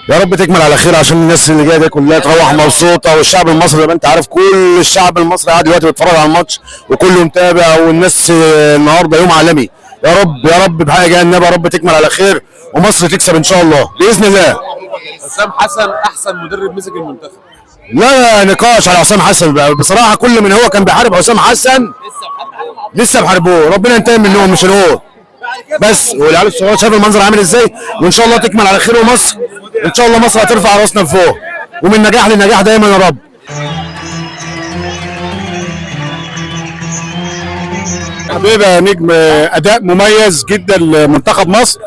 يا رب تكمل على خير عشان الناس اللي جايه دي كلها تروح مبسوطه، والشعب المصري زي ما انت عارف كل الشعب المصري قاعد دلوقتي بيتفرج على الماتش وكله متابع، والناس النهارده يوم عالمي. يا رب يا رب بحاجه جايه النبي، يا رب تكمل على خير ومصر تكسب ان شاء الله باذن الله. حسام حسن احسن مدرب مسك المنتخب. لا نقاش على حسام حسن بقى بصراحه، كل من هو كان بيحارب حسام حسن لسه بحاربوه، ربنا ينتقم منهم مش هو بس. والعيال الصغيره شايف المنظر عامل ازاي، وان شاء الله تكمل على خير، ومصر ان شاء الله مصر هترفع راسنا لفوق ومن نجاح لنجاح دايما يا رب. حبيبي نجم اداء مميز جدا لمنتخب مصر.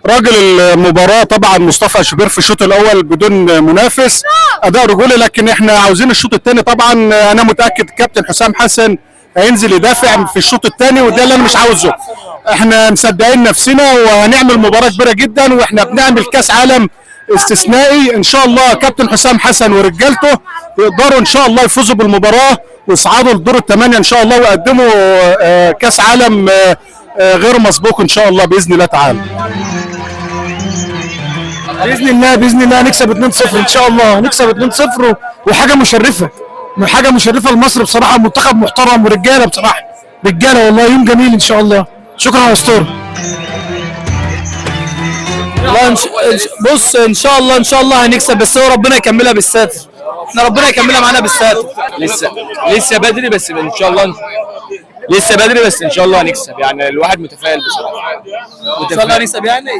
راجل المباراه طبعا مصطفى شوبير في الشوط الاول بدون منافس، اداء رجولي، لكن احنا عاوزين الشوط الثاني. طبعا انا متاكد كابتن حسام حسن هينزل يدافع في الشوط الثاني، وده اللي انا مش عاوزه. احنا مصدقين نفسنا وهنعمل مباراه كبيره جدا، واحنا بنعمل كاس عالم استثنائي. ان شاء الله كابتن حسام حسن ورجالته يقدروا ان شاء الله يفوزوا بالمباراه ويصعدوا لدور الثمانيه ان شاء الله، ويقدموا كاس عالم غير مسبوق ان شاء الله باذن الله تعالى. باذن الله باذن الله هنكسب 2-0 ان شاء الله، هنكسب 2-0 وحاجه مشرفه، حاجه مشرفه لمصر بصراحه. منتخب محترم ورجاله بصراحه، رجاله والله. يوم جميل ان شاء الله. شكرا يا اسطوره. بص ان شاء الله هنكسب، بس هو ربنا يكملها بالستر. احنا ربنا يكملها معانا بالستر. لسه بدري، بس ان شاء الله لسه بدري، بس ان شاء الله هنكسب. يعني الواحد متفائل بصراحه. ان شاء الله هنكسب يعني.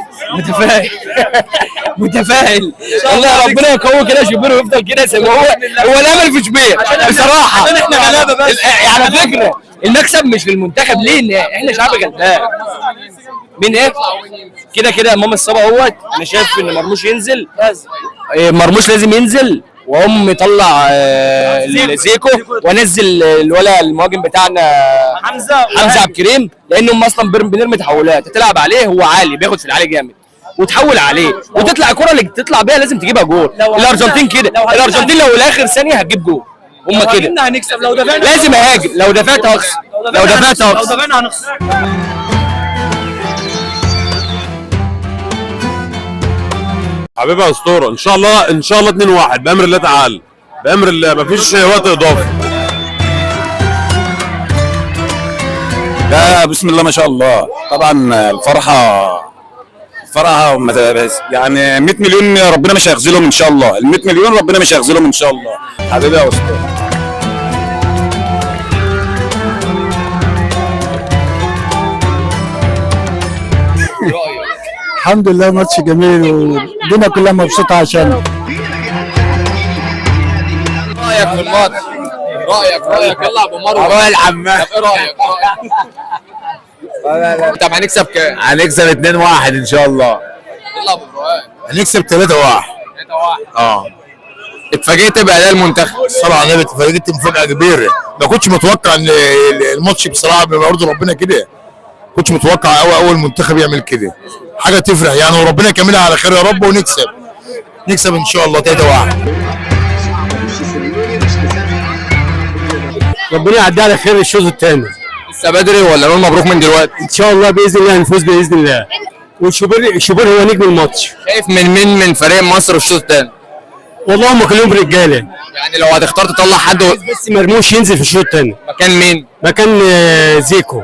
متفائل والله. ربنا يقوي كده شوبير ويفضل كده زي ما هو الامل في شوبير بصراحه. عشان احنا غلابه بس. على فكره المكسب مش للمنتخب، ليه؟ احنا شعب غلبان. مين ايه؟ كده امام الصبا اهوت. انا شايف ان مرموش ينزل، مرموش لازم ينزل، واقوم مطلع زيكو وانزل الولا المهاجم بتاعنا حمزه عبد الكريم، لانهم اصلا بنرمي تحولات. تلعب عليه هو عالي، بياخد في العالي جامد، وتحول عليه وتطلع الكره اللي تطلع بيها لازم تجيبها جول. الارجنتين كده، الارجنتين لو لاخر ثانيه هتجيب جول. هم كده هنكسب. لو دفعنا لازم اهاجم، لو دفعت هخسر، لو دفعنا هنخسر. حبيبي يا اسطوره، ان شاء الله 2-1 بامر الله تعالى، بامر الله، مفيش وقت اضافي. لا بسم الله ما شاء الله. طبعا الفرحه يعني 100 مليون ربنا مش هيخذلهم ان شاء الله. ال 100 مليون ربنا مش هيخذلهم ان شاء الله. حبيبي يا اسطوره. الحمد لله ماتش جميل والدنيا كلها مبسوطه عشانه. رايك في الماتش؟ رايك يلا يا ابو مروه. راي العمال. ايه رايك؟ طب هنكسب كام؟ هنكسب 2-1 ان شاء الله. يلا يا ابو مروه. هنكسب 3-1. اتفاجئت باداء المنتخب. الصراحه انا اتفاجئت مفاجاه كبيره، ما كنتش متوقع ان الماتش بصراحه برضه ربنا كده. كنتش متوقع اول منتخب يعمل كده، حاجه تفرح يعني، وربنا يكملها على خير يا رب، ونكسب ان شاء الله 3-1. ربنا يعديها على خير الشوط الثاني. لسه بدري ولا نقول مبروك من دلوقتي؟ ان شاء الله باذن الله نفوز باذن الله. والشوبير هو نجم الماتش. خايف من فريق مصر في الشوط الثاني؟ والله هم كلهم رجاله، يعني لو هتختار تطلع حد بس مرموش ينزل في الشوط الثاني. مكان مين؟ مكان زيكو.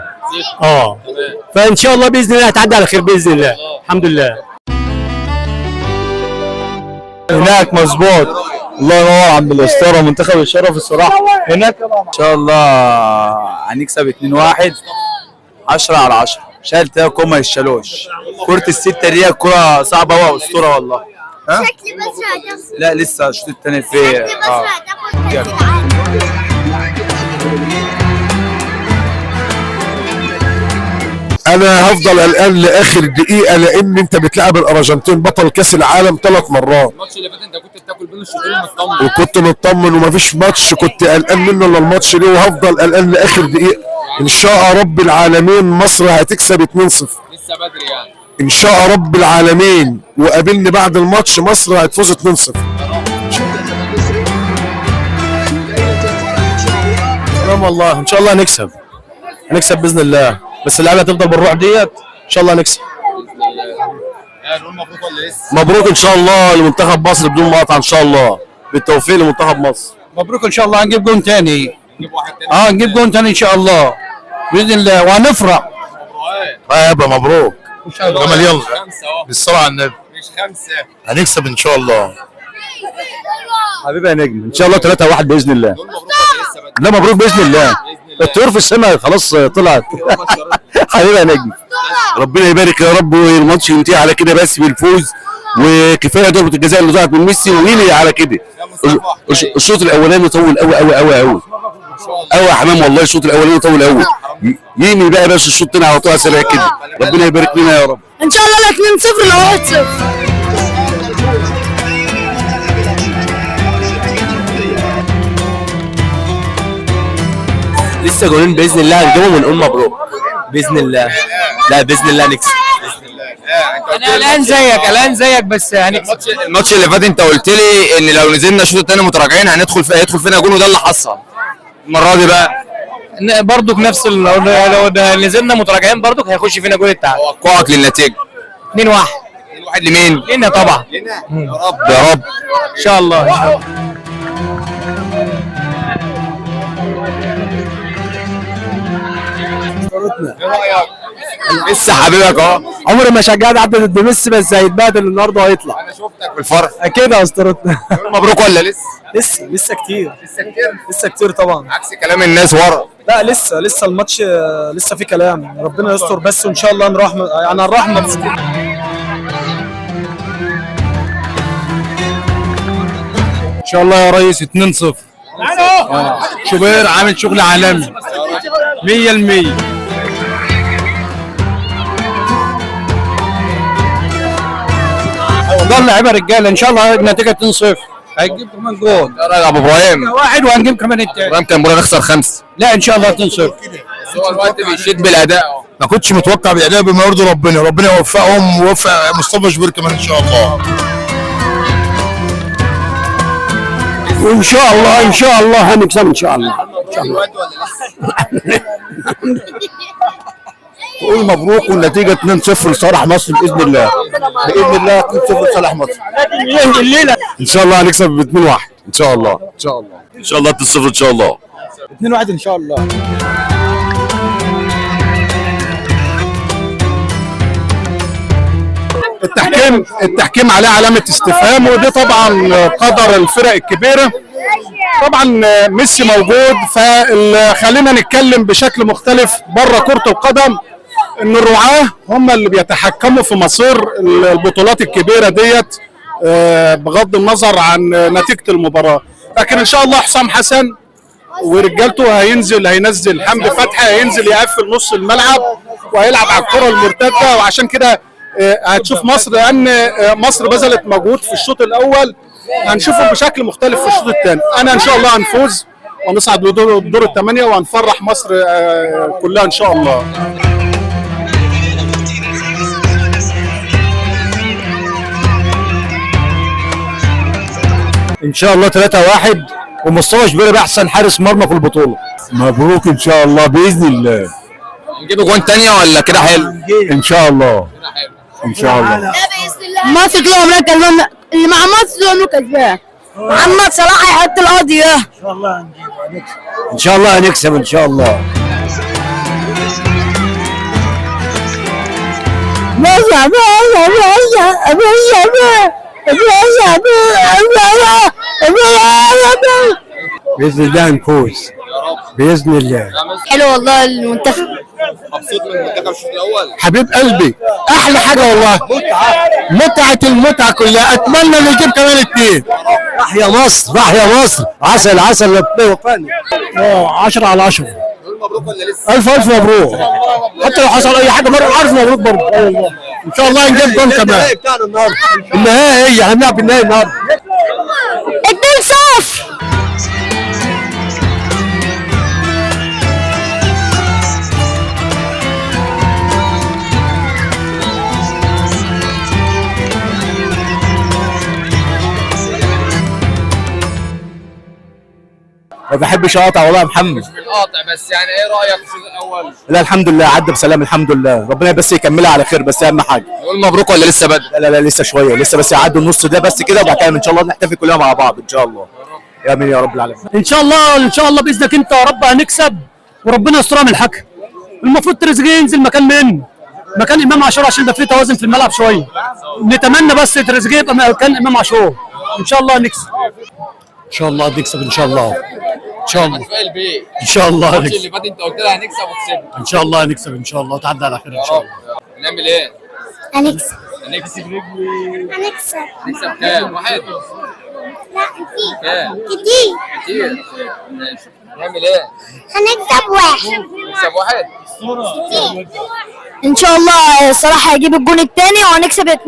فان شاء الله باذن الله هتعدي على خير باذن الله. الحمد لله. هناك مظبوط. الله ينور عم الاسطوره، منتخب الشرف الصراحه هناك. ان شاء الله هنكسب 2-1 10/10. شالت كوره ما يشالوش. كره السته دي كره صعبه قوي اسطوره والله. ها؟ لا لسه الشوط الثاني في انا هفضل قلقان لاخر دقيقه، لان انت بتلعب الارجنتين بطل كاس العالم 3 مرات. الماتش اللي فات انت كنت بتاكل بين الشوطين مطمن، وكنت مطمن، ومفيش ماتش كنت قلقان منه الا الماتش ده، وهفضل قلقان لاخر دقيقه. ان شاء رب العالمين مصر هتكسب 2-0. لسه بدري يعني. ان شاء رب العالمين، وقابلني بعد الماتش مصر هتفوز 2-0. سلام والله. ان شاء الله هنكسب باذن الله، بس اللعبه هتفضل بالروح ديت ان شاء الله هنكسب. مبروك ان شاء الله لمنتخب مصر بدون مقاطعه ان شاء الله، بالتوفيق لمنتخب مصر. مبروك ان شاء الله، هنجيب جون تاني. نجيب جون تاني ان شاء الله باذن الله وهنفرح. يابا مبروك ان شاء الله. جمال يلا بالصلاه على النبي. مش 5 هنكسب ان شاء الله. حبيبي يا نجم ان شاء الله 3-1 باذن الله. لا مبروك باذن الله. الطيور في السماء خلاص طلعت. حبيبي يا نجم ربنا يبارك يا رب، والماتش ينتهي على كده بس بالفوز، وكفايه ضربه الجزاء اللي ضاعت من ميسي وينهي على كده. الشوط الاولاني طول قوي قوي قوي قوي قوي يا حمام، والله الشوط الاولاني طول قوي. ينهي بقى بس الشوط الثاني على طول سريع كده. ربنا يبارك لنا يا رب. ان شاء الله 2-0 لو 1-0. لسه جولين باذن الله هنجيبهم ونقول مبروك باذن الله. لا باذن الله نكسب. انا الان زيك بس هنكسب. الماتش اللي فات انت قلت لي ان لو نزلنا الشوط الثاني متراجعين هيدخل فينا جول، وده اللي حصل. المره دي بقى برضك نفس لو نزلنا متراجعين برضك هيخش فينا جول التعادل. توقعك للنتيجه 2-1. 2-1 لمين؟ لينا طبعا. يا رب يا رب ان شاء الله. لسه حبيبك اهو. عمري ما شجعت حد ضد ميسي، بس هيتبهدل النهارده وهيطلع. انا شفتك في الفرح. اكيد يا اسطورتنا. مبروك ولا لسه؟ لسه كتير. لسه كتير طبعا. عكس كلام الناس ورا. لا لسه الماتش لسه في كلام. ربنا يستر بس وان شاء الله نروح يعني هنروح مبسوطين. ان شاء الله يا ريس 2-0. شوبير عامل شغل عالمي 100%. والله اللعيبه رجاله ان شاء الله النتيجه 2-0. هيجيب كمان جول. يا راجل ابو ابراهيم. 1 وهنجيب كمان التاني. ابراهيم كان بيقول نخسر 5. لا ان شاء الله 2-0. هو الوقت بيشد بالاداء. ما كنتش متوقع بالاداء بما يرضي ربنا يوفقهم ويوفق مصطفى شوبير كمان ان شاء الله. وان شاء الله هنكسب ان شاء الله. قول مبروك والنتيجه 2-0 لصالح مصر باذن الله. باذن الله 2-0 لصالح مصر. الليله ان شاء الله هنكسب ب 2-1 ان شاء الله. ان شاء الله 2-0 ان شاء الله. 2-1 ان شاء الله. التحكيم عليه علامه استفهام، ودي طبعا قدر الفرق الكبيره. طبعا ميسي موجود، فخلينا نتكلم بشكل مختلف بره كرة القدم، ان الرعاة هم اللي بيتحكموا في مصير البطولات الكبيرة ديت بغض النظر عن نتيجة المباراة. لكن ان شاء الله حسام حسن ورجالته هينزل حمدي فتحي، هينزل يقفل نص الملعب وهيلعب على الكرة المرتدة، وعشان كده هتشوف مصر، لان مصر بذلت مجهود في الشوط الاول، هنشوفهم بشكل مختلف في الشوط الثاني. انا ان شاء الله هنفوز ونصعد لدور الثمانيه وهنفرح مصر كلها ان شاء الله. ان شاء الله 3-1 ومصطفى شوبير احسن حارس مرمى في البطوله. مبروك ان شاء الله باذن الله. نجيب جوان تانية ولا كده حلو؟ ان شاء الله ان شاء الله. مصر كده عمرها كسبان، اللي مع مصر عمره كسبان. محمد صلاح هيحط القضيه. ان شاء الله هنكسب ان شاء الله. باذن الله نفوز باذن الله. حلو والله المنتخب. مبسوط من المنتخب الشوط الاول؟ حبيب قلبي احلى حاجه والله. متعه المتعه كلها. اتمنى نجيب كمان 2. تحيا مصر تحيا مصر. عسل عسل وفاني. 10 على 10. مبروك ولا لسه؟ الف مبروك. حتى لو حصل اي حاجه بره عارف مبروك برضه. ان شاء الله نجيب جول كمان. النهائي هنلعب النهائي النهارده 2-0. ما بحبش اقاطع والله يا محمد. بالقاطع بس يعني ايه رايك في الشوط الاول؟ لا الحمد لله عدى بسلام الحمد لله، ربنا بس يكملها على خير بس اهم حاجه. نقول مبروك ولا لسه بدري؟ لا لسه شويه، لسه بس يعدوا النص ده بس كده وبعد كده ان شاء الله نحتفل كلنا مع بعض ان شاء الله. يا امين يا رب العالمين. ان شاء الله باذنك انت يا رب هنكسب وربنا يسترها من الحكم. المفروض تريزيجيه ينزل مكان امام عاشور عشان يبقى فيه توازن في الملعب شويه. نتمنى بس تريزيجيه يبقى مكان امام عاشور. ان شاء الله هنكسب. ان شاء الله هنكسب ان شاء الله. ان شاء الله. هتفائل بيه. ان شاء الله الماتش اللي فات انت قلت لها هنكسب وكسبنا. ان شاء الله هنكسب ان شاء الله وتعدي على خير ان شاء الله. هنعمل ايه؟ هنكسب. هنكسب هنكسب. هنكسب كام؟ واحد؟ لا كتير. كام؟ كتير. كتير. ماشي. هنعمل ايه؟ هنكسب واحد. هنكسب واحد؟ ان شاء الله صلاح هيجيب الجون الثاني وهنكسب 2-0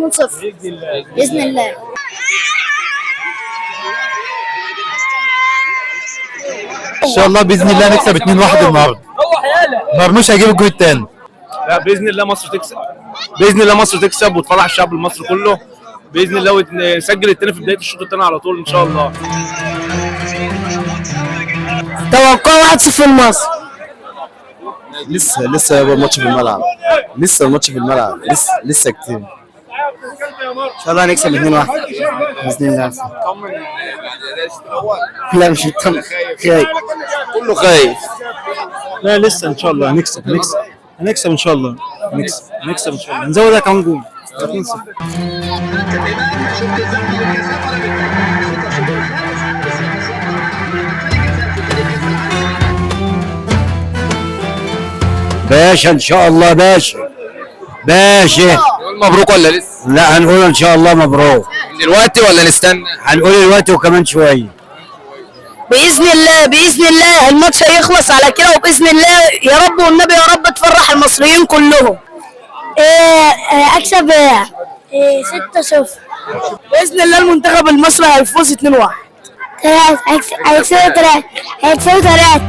باذن الله. ان شاء الله باذن الله نكسب 2-1 النهارده. مرموش هيجيب الجول الثاني. لا باذن الله مصر تكسب. باذن الله مصر تكسب وتفرح الشعب المصري كله باذن الله، ونسجل الثاني في بدايه الشوط الثاني على طول ان شاء الله. توقع 1-0 لمصر. لسه يابا الماتش في الملعب. لسه الماتش في الملعب لسه كتير. ان شاء الله هنكسب 2-1 باذن الله. لا مش مطمن، خايف كله خايف. لا لسه ان شاء الله هنكسب ان شاء الله. هنكسب ان شاء الله. نزودها كام جول؟ 2-0. باشا ان شاء الله باشا. نقول مبروك ولا لسه؟ لا هنقول ان شاء الله مبروك. دلوقتي ولا نستنى؟ هنقول دلوقتي وكمان شويه. باذن الله الماتش هيخلص على كده وباذن الله يا رب والنبي يا رب تفرح المصريين كلهم. اكسب 6-0 باذن الله. المنتخب المصري هيفوز 2-1. هيكسبوا 3.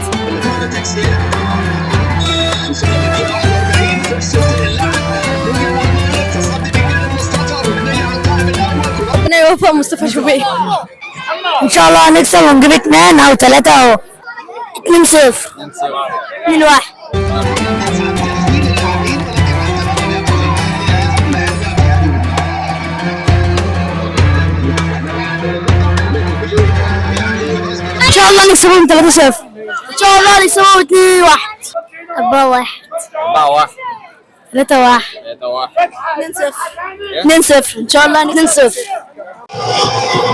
ربنا يوفق مصطفى شوبير. ان شاء الله هنكسب ونجيب 2 أو 3 أو 2-0 2-1. ان شاء الله نكسبهم 3-0. ان شاء الله نكسبهم 2-1 4-1 3-1 2-0 ان شاء الله 2-0.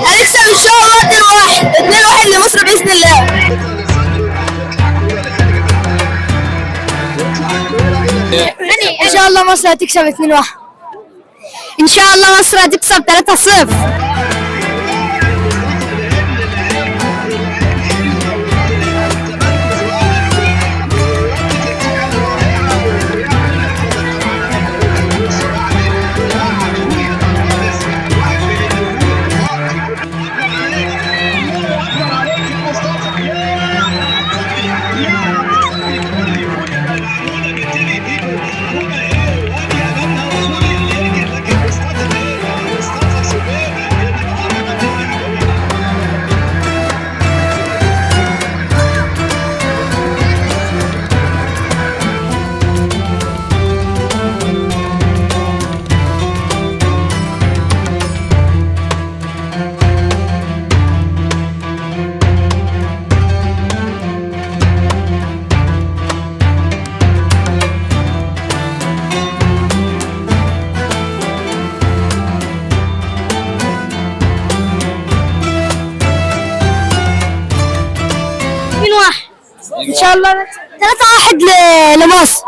هنكسب ان شاء الله 2-1 لمصر باذن الله. ان شاء الله مصر هتكسب 2-1. ان شاء الله مصر هتكسب 3-0. ان شاء الله 3-1 لمصر.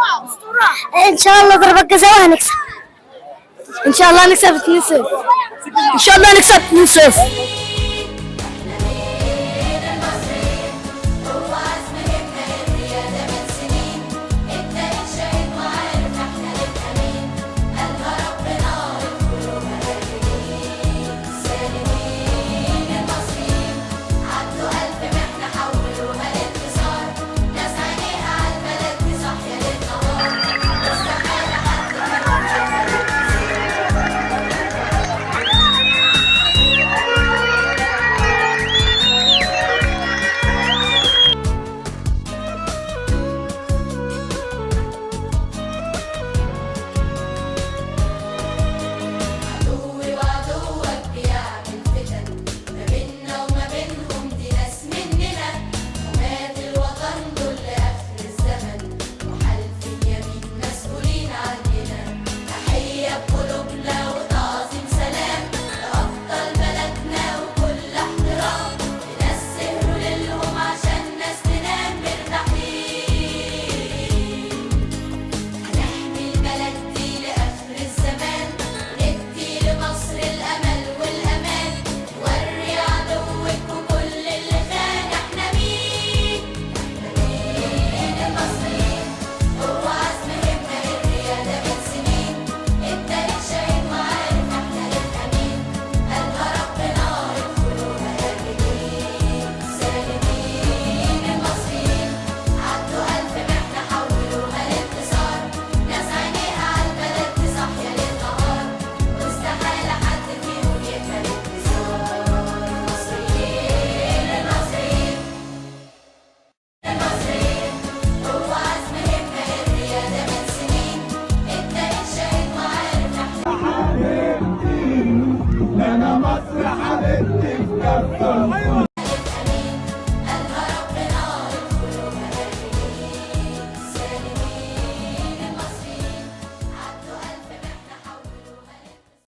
ان شاء الله ضربات جزاء وهنكسب. ان شاء الله نكسب 2-0. ان شاء الله نكسب 2-0.